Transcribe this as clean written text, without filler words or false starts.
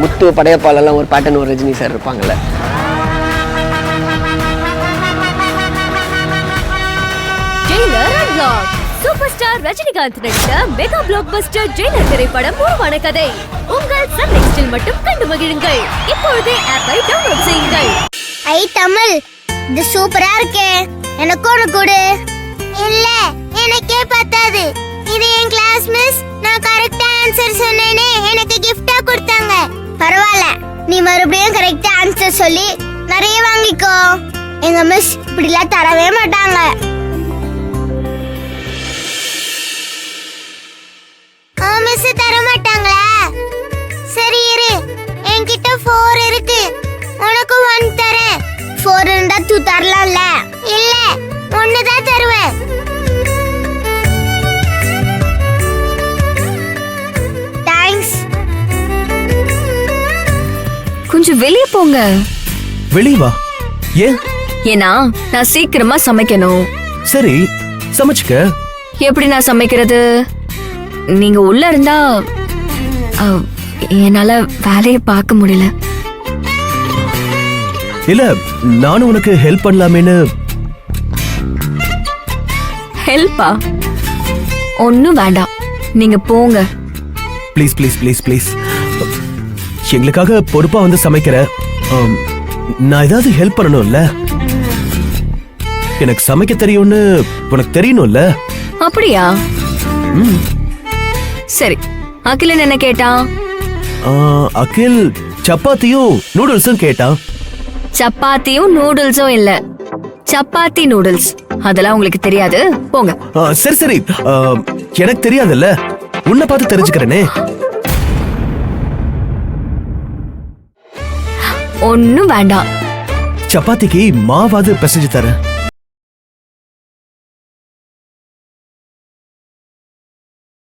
முத்து படையப்பாலெல்லாம் ஒரு பேட்டர்ன் ஒரு ரஜினி சார் இருப்பாங்கல்ல. சூப்பர் ஸ்டார் ரஜினிகாந்த் நடித்த மெகா பிளாக் பஸ்டர் ஜெயிலர் திரைப்படம் உருவான கதை உங்கள் சன் நெக்ஸ்டில் மட்டும் கண்டு மகிழுங்கள். இப்பொழுதே ஆப்பை டவுன்லோட் செய்யுங்கள். ஐ தமிழ், இது சூப்பரா இருக்கே, எனக்கு ஒன்று கொடு. இல்ல, எனக்கே பத்தாது. இது என் கிளாஸ் மிஸ், நான் கரெக்டா ஆன்சர் சொன்னேனே எனக்கு கிஃப்டா கொடுத்தாங்க. பரவாயில்ல, நீ மறுபடியும் கரெக்டா ஆன்சர் சொல்லி நிறைய வாங்கிக்கோ. எங்க மிஸ் இப்படிலாம் தரவே மாட்டாங்க. மிஸ் தர மாட்டாங்களா? சரி இரு, என்கிட்ட 4 இருக்கு, உனக்கு 1 தரேன். 4 இருந்தா 2 தரலாம்ல? இல்ல, 1 தான் தருவேன். தேங்க்ஸ். கொஞ்சம் வெளியே போங்க. வெளியே வா. ஏன்? ஏன்னா நான் சீக்கிரமா சமைக்கணும். சரி, சமைச்சுக்க. எப்படி நான் சமைக்கிறது? நீங்க உள்ள இருந்தா என்னால வேலையை பார்க்க முடியல. இல்ல, நானும் உனக்கு ஹெல்ப் பண்ணலாமேன்னு. ஹெல்ப்பா? ஒன்னும் வேண்டாம், நீங்க போங்க. ப்ளீஸ் ப்ளீஸ் ப்ளீஸ் ப்ளீஸ், எங்களுக்காக பொறுப்பா வந்து சமைக்கிற. நான் ஏதாவது ஹெல்ப் பண்ணணும்ல. எனக்கு சமைக்க தெரியும்னு உனக்கு தெரியணும்ல. அப்படியா? சரி, அகிலன் என்ன கேட்டான்? அகில் சப்பாத்தியும் நூடுல்ஸும் கேட்டான். சப்பாத்தியும் நூடுல்ஸும் இல்ல, சப்பாத்தி நூடுல்ஸ். அதெல்லாம் உங்களுக்கு தெரியாது, போங்க. சரி சரி, எனக்கு தெரியாதுல்ல, உன்னை பார்த்து தெரிஞ்சுக்கிறேனே. ஒன்னும் வேண்டாம். சப்பாத்திக்கு மாவாது பிசைஞ்சு தரேன்.